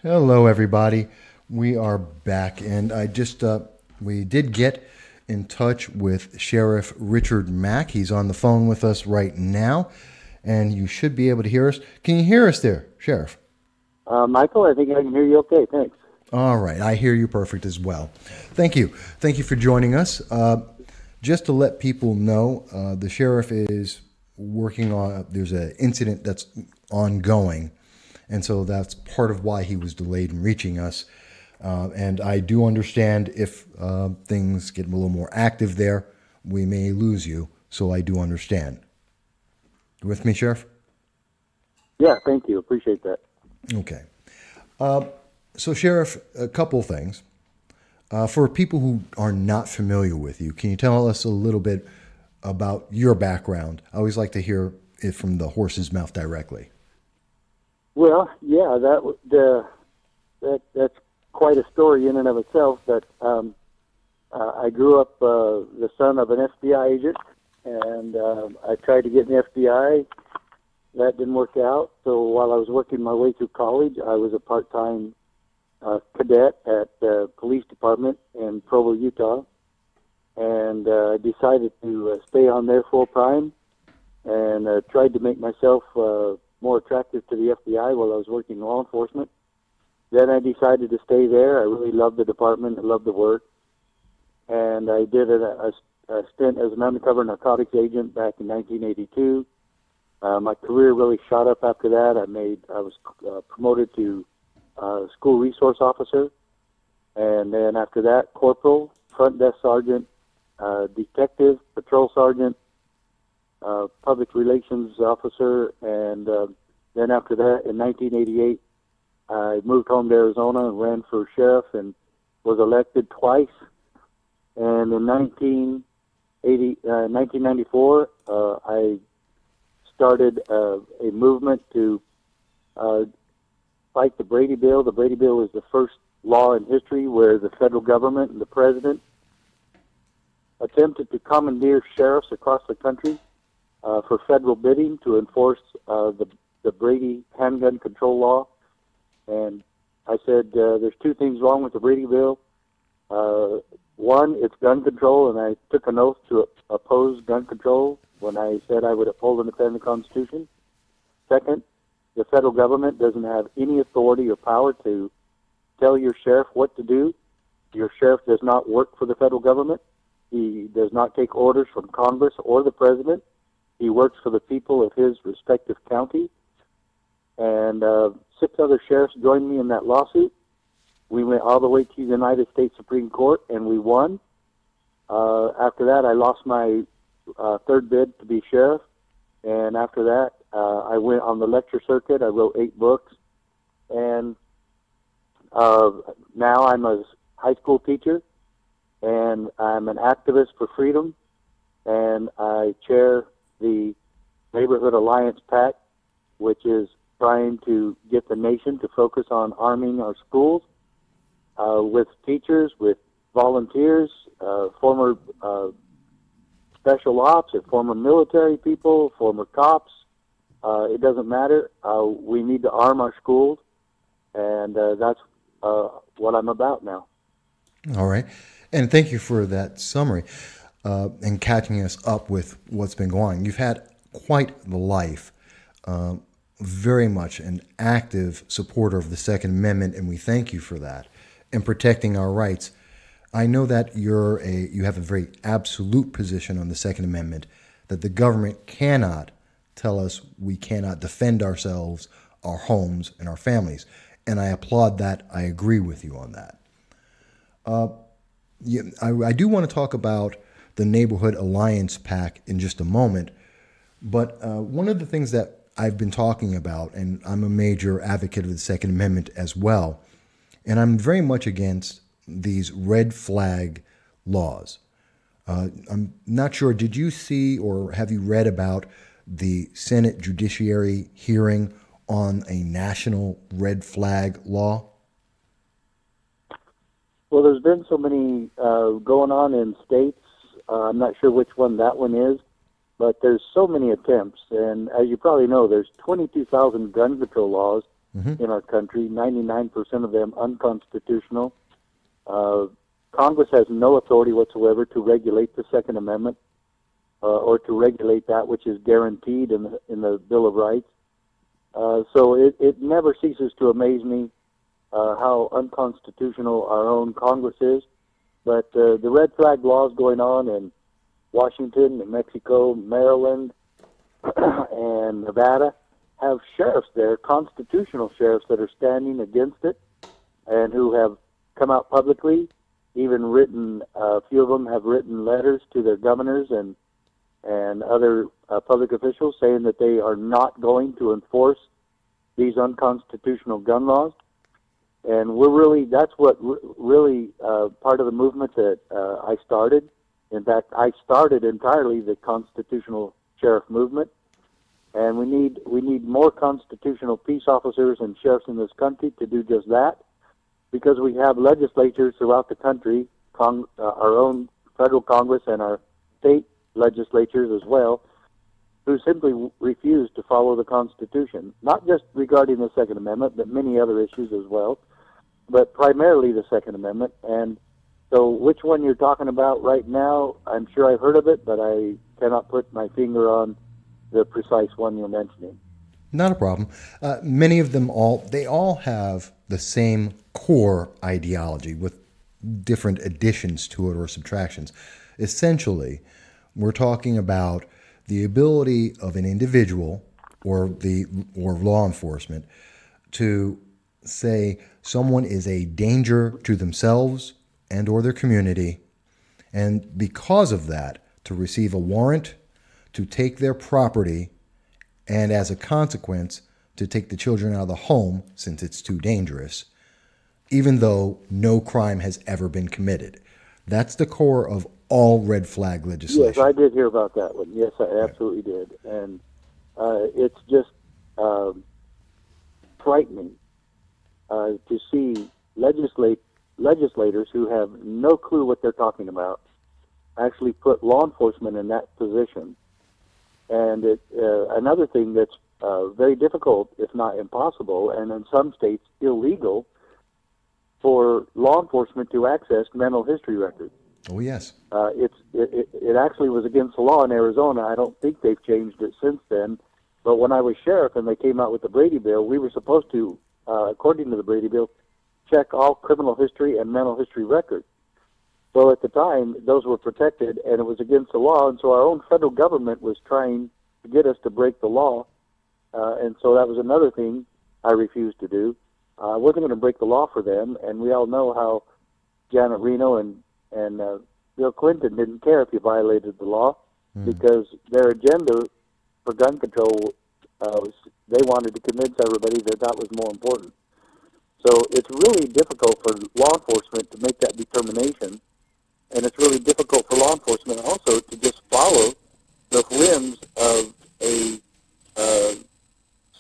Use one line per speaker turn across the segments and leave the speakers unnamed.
Hello, everybody. We are back, and we did get in touch with Sheriff Richard Mack. He's on the phone with us right now, and you should be able to hear us. Can you hear us there, Sheriff?
Michael, I think I can hear you okay. Thanks.
All right. I hear you perfect as well. Thank you. Thank you for joining us. Just to let people know, the sheriff is working on, there's an incident that's ongoing. And so that's part of why he was delayed in reaching us. And I do understand if things get a little more active there, we may lose you. So I do understand. You with me, Sheriff?
Yeah, thank you. Appreciate that.
Okay. So, Sheriff, a couple things. For people who are not familiar with you, can you tell us a little bit about your background? I always like to hear it from the horse's mouth directly.
Well, yeah, that's quite a story in and of itself. But I grew up the son of an FBI agent, and I tried to get in the FBI. That didn't work out. So while I was working my way through college, I was a part-time cadet at the police department in Provo, Utah, and decided to stay on there full-time and tried to make myself more attractive to the FBI while I was working law enforcement. Then I decided to stay there. I really loved the department. I loved the work. And I did a stint as an undercover narcotics agent back in 1982. My career really shot up after that. I was promoted to school resource officer. And then after that, corporal, front desk sergeant, detective, patrol sergeant, public relations officer, and then after that, in 1988, I moved home to Arizona and ran for sheriff and was elected twice. And in 1994, I started a movement to fight the Brady Bill. The Brady Bill is the first law in history where the federal government and the president attempted to commandeer sheriffs across the country for federal bidding to enforce the Brady handgun control law. And I said, there's two things wrong with the Brady Bill. One, it's gun control, and I took an oath to oppose gun control when I said I would uphold and defend the Constitution. Second, the federal government doesn't have any authority or power to tell your sheriff what to do. Your sheriff does not work for the federal government. He does not take orders from Congress or the president. He works for the people of his respective county. And 6 other sheriffs joined me in that lawsuit. We went all the way to the United States Supreme Court, and we won. After that, I lost my third bid to be sheriff. And after that, I went on the lecture circuit. I wrote 8 books. And now I'm a high school teacher, and I'm an activist for freedom, and I chair the Neighborhood Alliance PAC, which is trying to get the nation to focus on arming our schools with teachers, with volunteers, former special ops, and former military people, former cops. It doesn't matter. We need to arm our schools, and that's what I'm about now.
All right. And thank you for that summary and catching us up with what's been going on. You've had quite the life, very much an active supporter of the Second Amendment, and we thank you for that, and protecting our rights. I know that you have a very absolute position on the Second Amendment, that the government cannot tell us we cannot defend ourselves, our homes, and our families. And I applaud that. I agree with you on that. I do want to talk about the Neighborhood Alliance PAC in just a moment. But one of the things that I've been talking about, and I'm a major advocate of the Second Amendment as well, and I'm very much against these red flag laws. I'm not sure, did you see or have you read about the Senate Judiciary hearing on a national red flag law?
Well, there's been so many going on in states. I'm not sure which one that one is, but there's so many attempts. And as you probably know, there's 22,000 gun control laws in our country, 99% of them unconstitutional. Congress has no authority whatsoever to regulate the Second Amendment or to regulate that which is guaranteed in the Bill of Rights. So it never ceases to amaze me how unconstitutional our own Congress is. But the red flag laws going on in Washington, New Mexico, Maryland, and Nevada have sheriffs there, constitutional sheriffs that are standing against it and who have come out publicly, even written, a few of them have written letters to their governors and other public officials saying that they are not going to enforce these unconstitutional gun laws. And that's what really part of the movement that I started. In fact, I started entirely the constitutional sheriff movement. And we need more constitutional peace officers and sheriffs in this country to do just that, because we have legislatures throughout the country, our own federal Congress and our state legislatures as well, who simply refuse to follow the Constitution, not just regarding the Second Amendment, but many other issues as well, but primarily the Second Amendment. And so which one you're talking about right now, I'm sure I've heard of it, but I cannot put my finger on the precise one you're mentioning.
Not a problem. Many of them they all have the same core ideology with different additions to it or subtractions. Essentially, we're talking about the ability of an individual or law enforcement to say someone is a danger to themselves and or their community, and because of that, to receive a warrant to take their property, and as a consequence, to take the children out of the home since it's too dangerous, even though no crime has ever been committed. That's the core of all red flag legislation.
Yes, I did hear about that one. Yes, I absolutely did. And it's just frightening to see legislators who have no clue what they're talking about actually put law enforcement in that position. And another thing that's very difficult, if not impossible, and in some states illegal, for law enforcement to access mental history records.
Oh, yes.
It actually was against the law in Arizona. I don't think they've changed it since then. But when I was sheriff and they came out with the Brady Bill, we were supposed to, according to the Brady Bill, check all criminal history and mental history records. So at the time, those were protected, and it was against the law, and so our own federal government was trying to get us to break the law, and so that was another thing I refused to do. I wasn't going to break the law for them, and we all know how Janet Reno and Bill Clinton didn't care if you violated the law, because their agenda for gun control was they wanted to convince everybody that that was more important. So it's really difficult for law enforcement to make that determination. And it's really difficult for law enforcement also to just follow the whims of a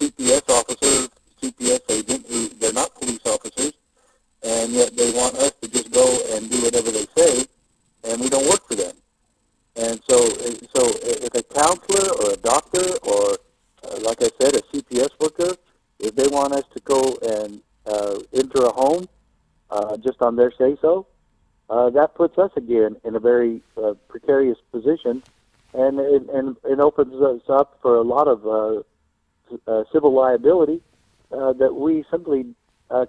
CPS officer, CPS agent, who they're not police officers, and yet they want us to just go and do whatever they say, and we don't work for them. And so if a counselor or a doctor or, like I said, a CPS worker, if they want us to go and enter a home just on their say-so, that puts us again in a very precarious position, and it opens us up for a lot of civil liability that we simply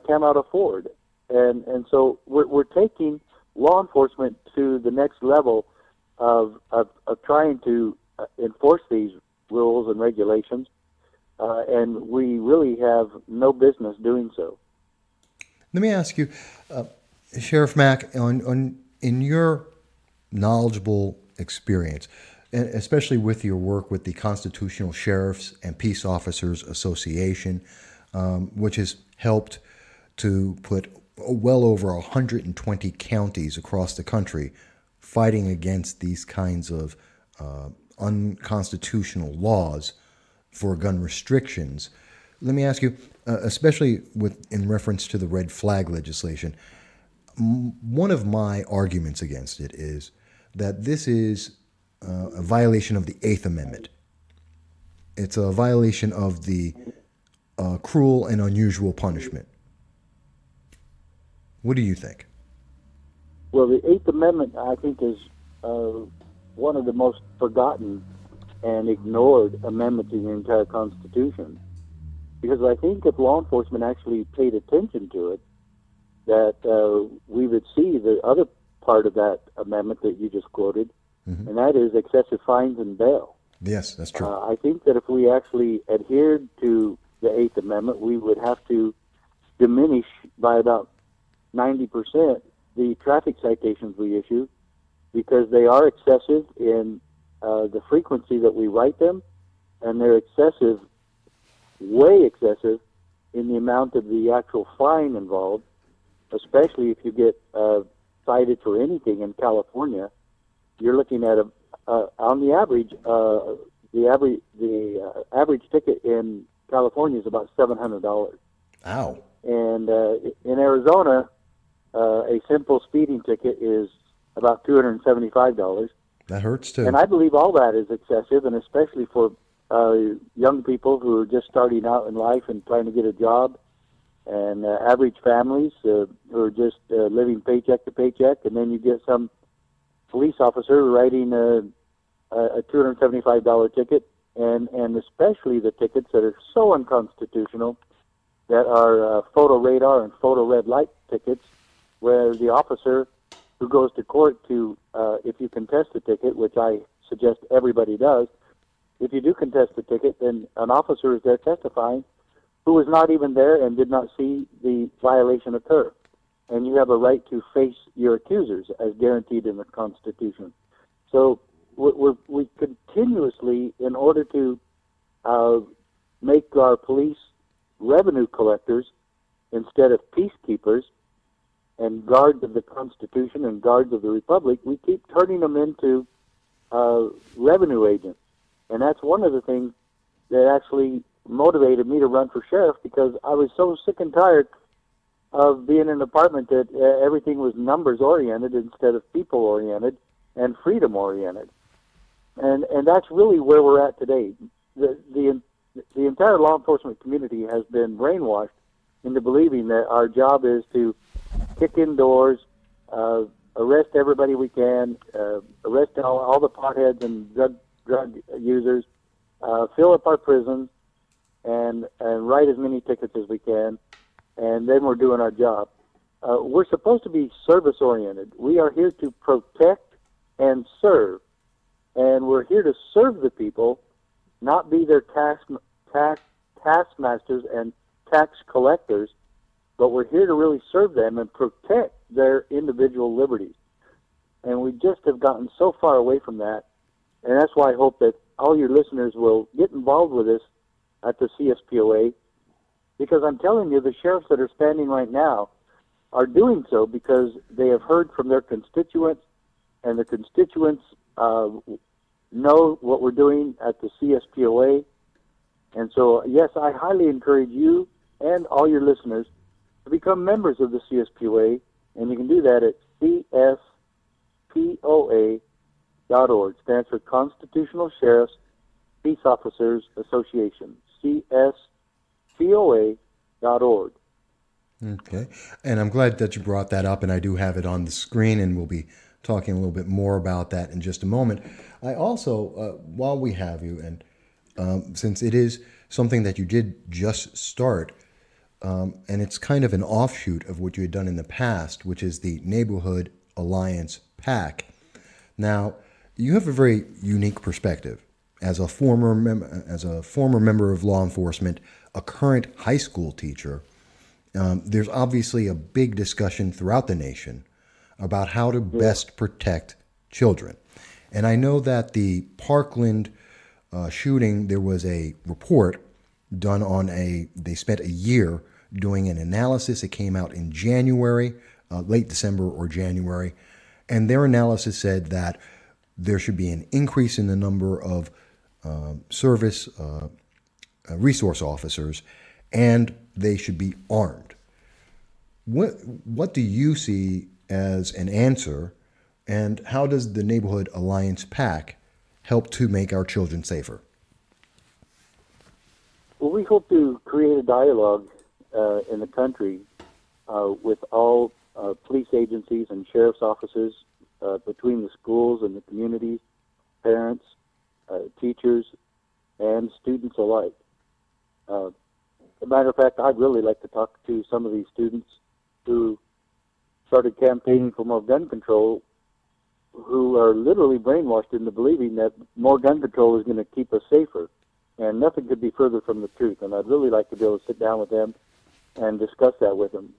cannot afford. And so we're taking law enforcement to the next level of trying to enforce these rules and regulations, and we really have no business doing so.
Let me ask you, Sheriff Mack, in your knowledgeable experience, and especially with your work with the Constitutional Sheriffs and Peace Officers Association, which has helped to put well over 120 counties across the country fighting against these kinds of unconstitutional laws for gun restrictions. Let me ask you, especially in reference to the red flag legislation, one of my arguments against it is that this is a violation of the Eighth Amendment. It's a violation of the cruel and unusual punishment. What do you think?
Well, the Eighth Amendment, I think, is one of the most forgotten and ignored amendments in the entire Constitution. Because I think if law enforcement actually paid attention to it, that we would see the other part of that amendment that you just quoted, and that is excessive fines and bail.
Yes, that's true.
I think that if we actually adhered to the Eighth Amendment, we would have to diminish by about 90% the traffic citations we issue, because they are excessive in the frequency that we write them, and they're excessive, way excessive, in the amount of the actual fine involved, especially if you get cited for anything in California. You're looking at on the average, the average ticket in California is about $700.
Ow.
And in Arizona, a simple speeding ticket is about $275.
That hurts too.
And I believe all that is excessive, and especially for young people who are just starting out in life and trying to get a job, and average families who are just living paycheck to paycheck, and then you get some police officer writing a $275 ticket, and especially the tickets that are so unconstitutional, that are photo radar and photo red light tickets, where the officer who goes to court to, if you contest the ticket, which I suggest everybody does, if you do contest the ticket, then an officer is there testifying who was not even there and did not see the violation occur. And you have a right to face your accusers as guaranteed in the Constitution. So we continuously, in order to make our police revenue collectors instead of peacekeepers and guards of the Constitution and guards of the Republic, we keep turning them into revenue agents. And that's one of the things that actually motivated me to run for sheriff, because I was so sick and tired of being in an department that everything was numbers oriented instead of people oriented and freedom oriented. And that's really where we're at today. The entire law enforcement community has been brainwashed into believing that our job is to kick in doors, arrest everybody we can, arrest all the potheads and drug users, fill up our prisons, and write as many tickets as we can, and then we're doing our job. We're supposed to be service-oriented. We are here to protect and serve, and we're here to serve the people, not be their taskmasters and tax collectors, but we're here to really serve them and protect their individual liberties. And we just have gotten so far away from that, and that's why I hope that all your listeners will get involved with us at the CSPOA, because I'm telling you, the sheriffs that are standing right now are doing so because they have heard from their constituents, and the constituents know what we're doing at the CSPOA. And so, yes, I highly encourage you and all your listeners to become members of the CSPOA, and you can do that at CSPOA.org. Stands for Constitutional Sheriffs Peace Officers Association, CSPOA.org.
Okay. And I'm glad that you brought that up, and I do have it on the screen, and we'll be talking a little bit more about that in just a moment. I also, while we have you, and since it is something that you did just start, and it's kind of an offshoot of what you had done in the past, which is the Neighborhood Alliance PAC. Now, you have a very unique perspective as a former member of law enforcement, a current high school teacher. There's obviously a big discussion throughout the nation about how to best protect children. And I know that the Parkland shooting, there was a report done on they spent a year doing an analysis. It came out in January, late December or January. And their analysis said that there should be an increase in the number of service resource officers, and they should be armed. What do you see as an answer, and how does the Neighborhood Alliance PAC help to make our children safer?
Well, we hope to create a dialogue in the country with all police agencies and sheriff's offices, between the schools and the communities, parents, teachers, and students alike. As a matter of fact, I'd really like to talk to some of these students who started campaigning for more gun control, who are literally brainwashed into believing that more gun control is going to keep us safer. And nothing could be further from the truth. And I'd really like to be able to sit down with them and discuss that with them.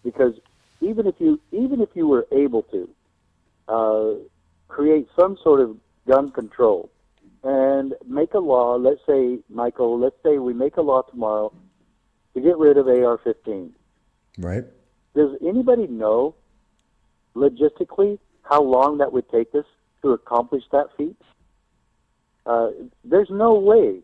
Because even if you were able to create some sort of gun control and make a law, let's say, Michael, let's say we make a law tomorrow to get rid of AR-15.
Right.
Does anybody know logistically how long that would take us to accomplish that feat? There's no way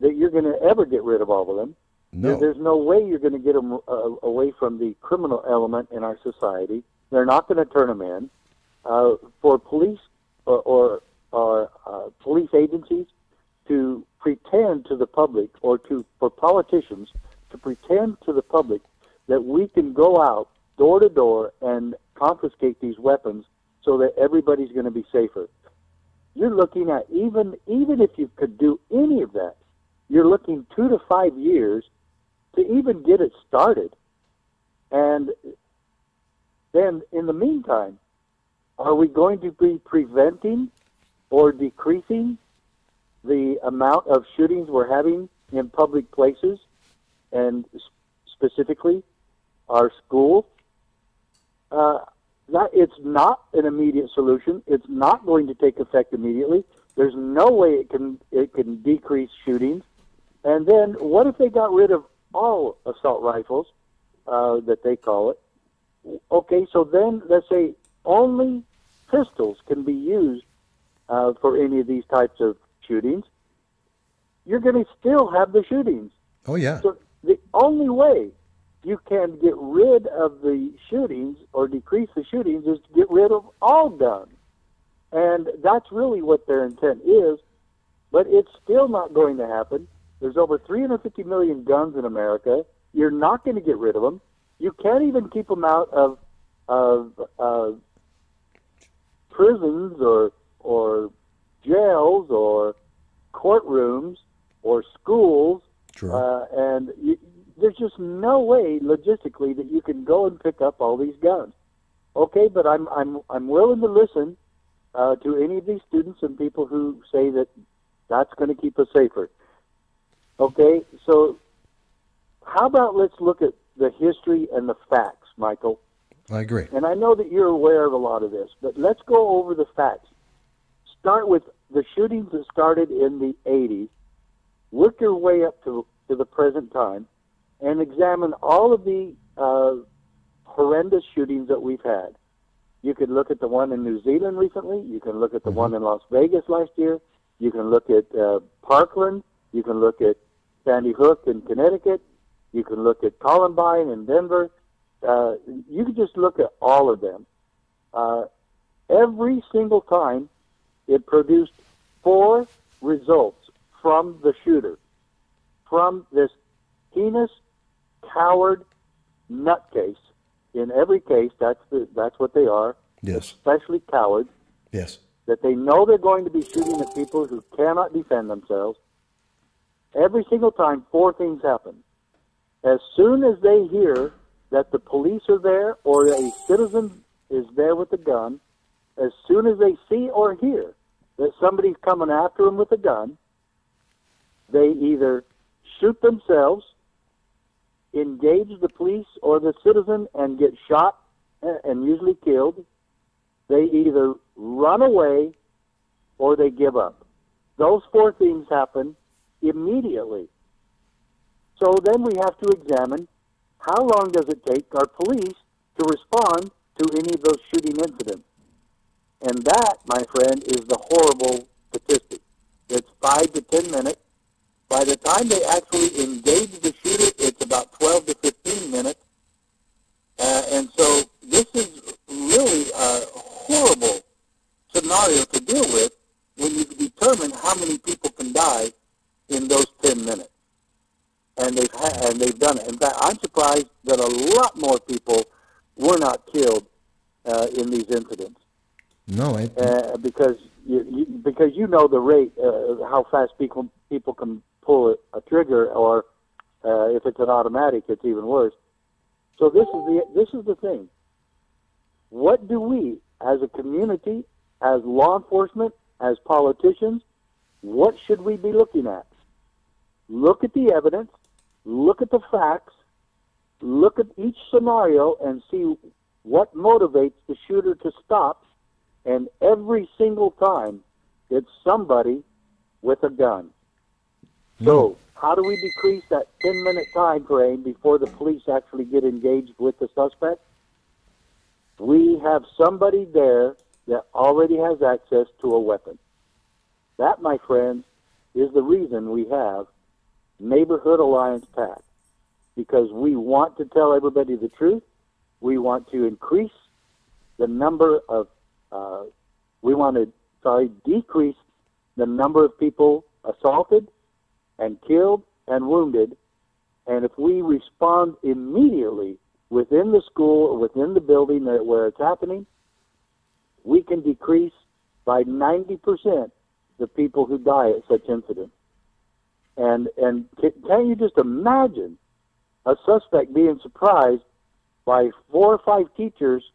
that you're going to ever get rid of all of them.
No.
There's no way you're going to get them away from the criminal element in our society. They're not going to turn them in. For police or police agencies to pretend to the public, or for politicians to pretend to the public that we can go out door to door and confiscate these weapons so that everybody's going to be safer. You're looking at, even if you could do any of that, you're looking 2 to 5 years to even get it started. And then in the meantime, are we going to be preventing or decreasing the amount of shootings we're having in public places, and specifically our schools? That it's not an immediate solution. It's not going to take effect immediately. There's no way it can decrease shootings. And then what if they got rid of all assault rifles, that they call it? Okay, so then let's say only pistols can be used for any of these types of shootings. You're going to still have the shootings.
Oh, yeah.
So the only way you can get rid of the shootings or decrease the shootings is to get rid of all guns. And that's really what their intent is, but it's still not going to happen. There's over 350 million guns in America. You're not going to get rid of them. You can't even keep them out of prisons or jails or courtrooms or schools.
Sure.
And there's just no way logistically that you can go and pick up all these guns. Okay, but I'm willing to listen to any of these students and people who say that that's going to keep us safer. Okay, so how about let's look at the history and the facts, Michael?
I agree.
And I know that you're aware of a lot of this, but let's go over the facts. Start with the shootings that started in the 80s, work your way up to the present time, and examine all of the horrendous shootings that we've had. You could look at the one in New Zealand recently. You can look at the one in Las Vegas last year. You can look at Parkland. You can look at Sandy Hook in Connecticut. You can look at Columbine in Denver. You can just look at all of them. Every single time, it produced 4 results from the shooter, from this heinous, coward nutcase. In every case, that's what they are.
Yes.
Especially cowards.
Yes.
That they know they're going to be shooting at people who cannot defend themselves. Every single time, 4 things happen. As soon as they hear that the police are there or a citizen is there with a gun, as soon as they see or hear that somebody's coming after them with a gun, they either shoot themselves, engage the police or the citizen and get shot and usually killed. They either run away or they give up. Those 4 things happen immediately. So then we have to examine how long does it take our police to respond to any of those shooting incidents. And that, my friend, is the horrible statistic. It's 5 to 10 minutes. By the time they actually engage the shooter, it's about 12 to 15 minutes. And so this is really a horrible scenario to deal with when you determine how many people can die in those 10 surprised that a lot more people were not killed in these incidents.
No,
because you know the rate, how fast people can pull a trigger, or if it's an automatic, it's even worse. So this is the thing. What do we, as a community, as law enforcement, as politicians, what should we be looking at? Look at the evidence, look at the facts, look at each scenario and see what motivates the shooter to stop. And every single time, it's somebody with a gun. So how do we decrease that 10-minute time frame before the police actually get engaged with the suspect? We have somebody there that already has access to a weapon. That, my friends, is the reason we have Neighborhood Alliance PAC, because we want to tell everybody the truth. We want to increase the number of, decrease the number of people assaulted and killed and wounded. And if we respond immediately within the school or within the building where it's happening, we can decrease by 90% the people who die at such incidents. And can you just imagine a suspect being surprised by 4 or 5 teachers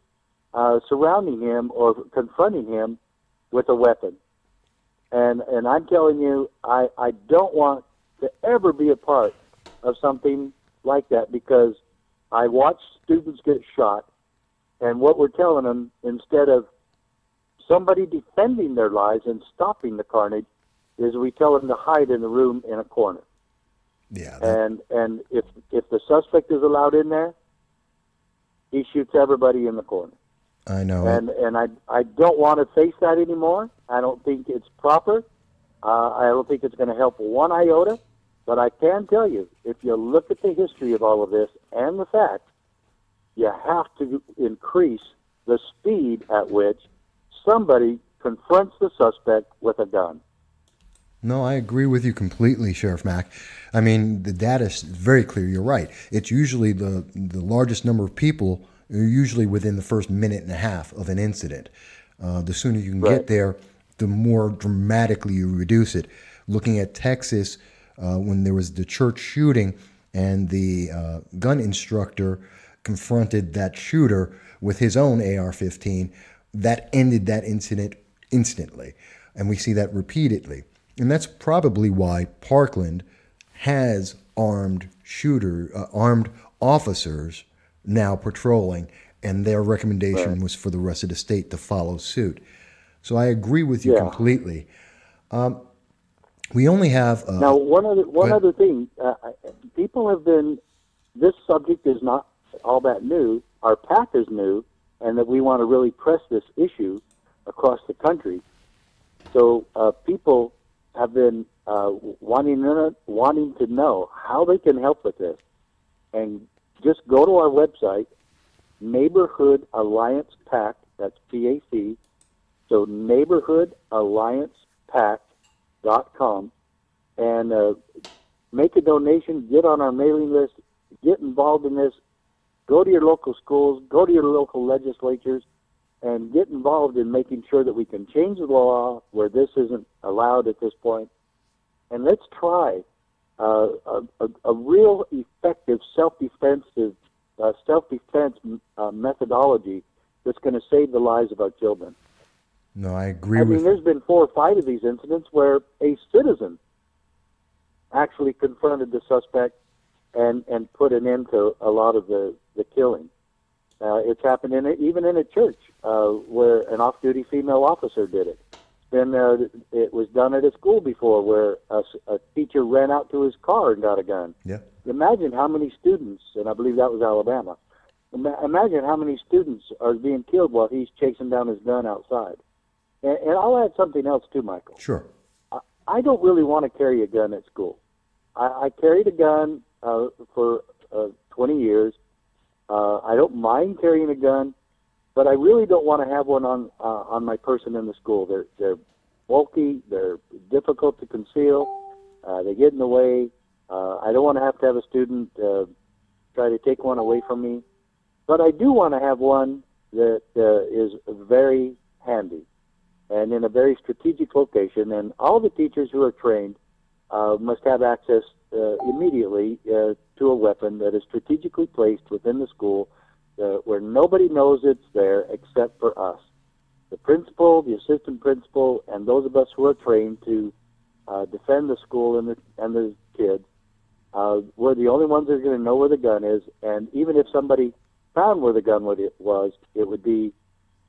surrounding him or confronting him with a weapon? And I'm telling you, I don't want to ever be a part of something like that, because I watch students get shot, and what we're telling them, instead of somebody defending their lives and stopping the carnage, is we tell them to hide in the room in a corner.
Yeah.
And if the suspect is allowed in there, he shoots everybody in the corner.
I know.
And I don't want to face that anymore. I don't think it's proper. I don't think it's going to help one iota. But I can tell you, if you look at the history of all of this and the facts, you have to increase the speed at which somebody confronts the suspect with a gun.
No, I agree with you completely, Sheriff Mack. I mean, the data is very clear. You're right. It's usually the largest number of people are usually within the first minute and a half of an incident. The sooner you can get there, the more dramatically you reduce it. Looking at Texas, when there was the church shooting and the gun instructor confronted that shooter with his own AR-15, that ended that incident instantly. And we see that repeatedly. And that's probably why Parkland has armed officers now patrolling, and their recommendation was for the rest of the state to follow suit. So I agree with you completely. We only have
now one other thing. People have been. This subject is not all that new. Our PAC is new, and that we want to really press this issue across the country. So people have been wanting to know how they can help with this, and just go to our website, Neighborhood Alliance PAC. That's PAC. So neighborhoodalliancepac.com, and make a donation. Get on our mailing list. Get involved in this. Go to your local schools. Go to your local legislatures, and get involved in making sure that we can change the law where this isn't allowed at this point. And let's try a real effective self-defense methodology that's going to save the lives of our children.
No, I agree
with you. I mean, there's been 4 or 5 of these incidents where a citizen actually confronted the suspect and put an end to a lot of the killing. It's happened even in a church where an off-duty female officer did it. Then it was done at a school before where a teacher ran out to his car and got a gun.
Yeah.
Imagine how many students, and I believe that was Alabama, imagine how many students are being killed while he's chasing down his gun outside. And I'll add something else too, Michael.
Sure.
I don't really want to carry a gun at school. I carried a gun for 20 years. I don't mind carrying a gun, but I really don't want to have one on my person in the school. They're bulky. They're difficult to conceal. They get in the way. I don't want to have a student try to take one away from me. But I do want to have one that is very handy and in a very strategic location. And all the teachers who are trained must have access immediately to a weapon that is strategically placed within the school where nobody knows it's there except for us. The principal, the assistant principal, and those of us who are trained to defend the school and the kids, we're the only ones that are going to know where the gun is. And even if somebody found where the gun was, it would be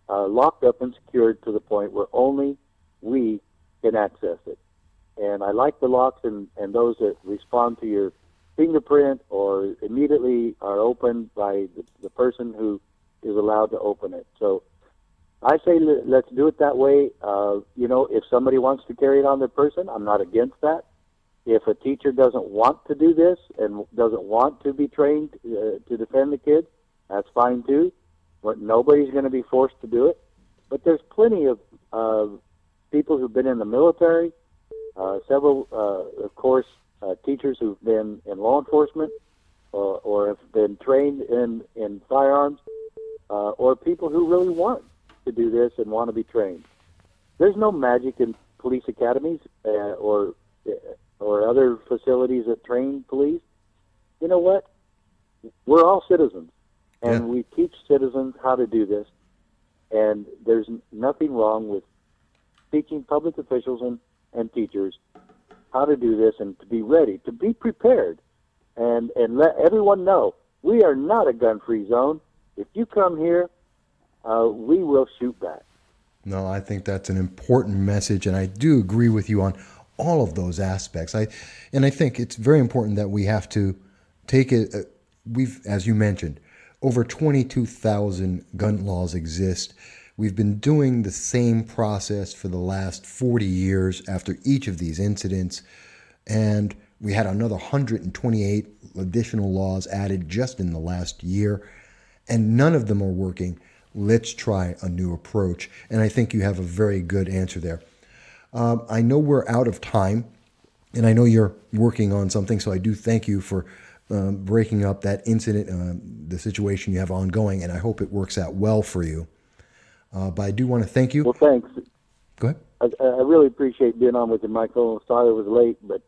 locked up and secured to the point where only we can access it. And I like the locks and those that respond to your fingerprint or immediately are opened by the person who is allowed to open it. So I say let's do it that way. If somebody wants to carry it on their person, I'm not against that. If a teacher doesn't want to do this and doesn't want to be trained to defend the kids, that's fine too. But nobody's going to be forced to do it. But there's plenty of people who've been in the military, several, of course, teachers who've been in law enforcement or have been trained in firearms, or people who really want to do this and want to be trained. There's no magic in police academies or other facilities that train police. You know what? We're all citizens, and we teach citizens how to do this. And there's nothing wrong with teaching public officials and teachers how to do this and to be ready, to be prepared, and let everyone know we are not a gun-free zone. If you come here, we will shoot back.
No, I think that's an important message, and I do agree with you on all of those aspects. I think it's very important that we have to take it. We've, as you mentioned, over 22,000 gun laws exist. We've been doing the same process for the last 40 years after each of these incidents, and we had another 128 additional laws added just in the last year, and none of them are working. Let's try a new approach, and I think you have a very good answer there. I know we're out of time, and I know you're working on something, so I do thank you for breaking up that incident, the situation you have ongoing, and I hope it works out well for you. But I do want to thank you.
Well, thanks.
Go ahead.
I really appreciate being on with you, Michael. Sorry it was late, but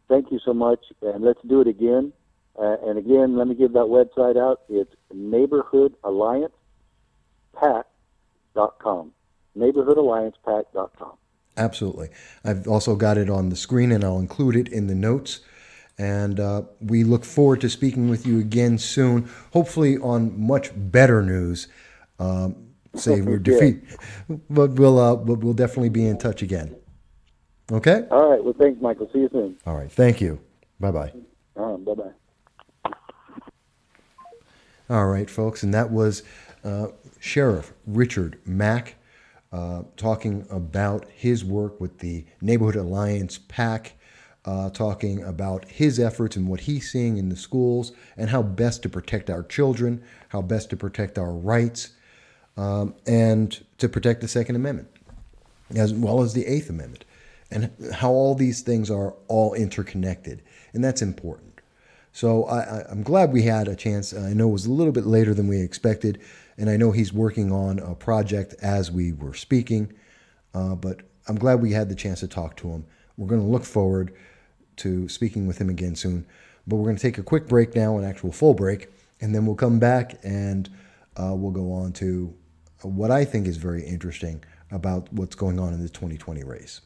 thank you so much, and let's do it again. And again, let me give that website out. It's neighborhoodalliancepac.com. neighborhoodalliancepac.com.
Absolutely. I've also got it on the screen, and I'll include it in the notes. And we look forward to speaking with you again soon, hopefully on much better news. Say we're defeated, but we'll definitely be in touch again. Okay?
All right. Well, thanks, Michael. See you soon.
All right. Thank you. Bye-bye.
Bye-bye.
All right, folks. And that was Sheriff Richard Mack talking about his work with the Neighborhood Alliance PAC, talking about his efforts and what he's seeing in the schools and how best to protect our children, how best to protect our rights, and to protect the Second Amendment, as well as the Eighth Amendment, and how all these things are all interconnected. And that's important. So I'm glad we had a chance. I know it was a little bit later than we expected, and I know he's working on a project as we were speaking, but I'm glad we had the chance to talk to him. We're going to look forward to speaking with him again soon, but we're going to take a quick break now, an actual full break, and then we'll come back and we'll go on to what I think is very interesting about what's going on in the 2020 race.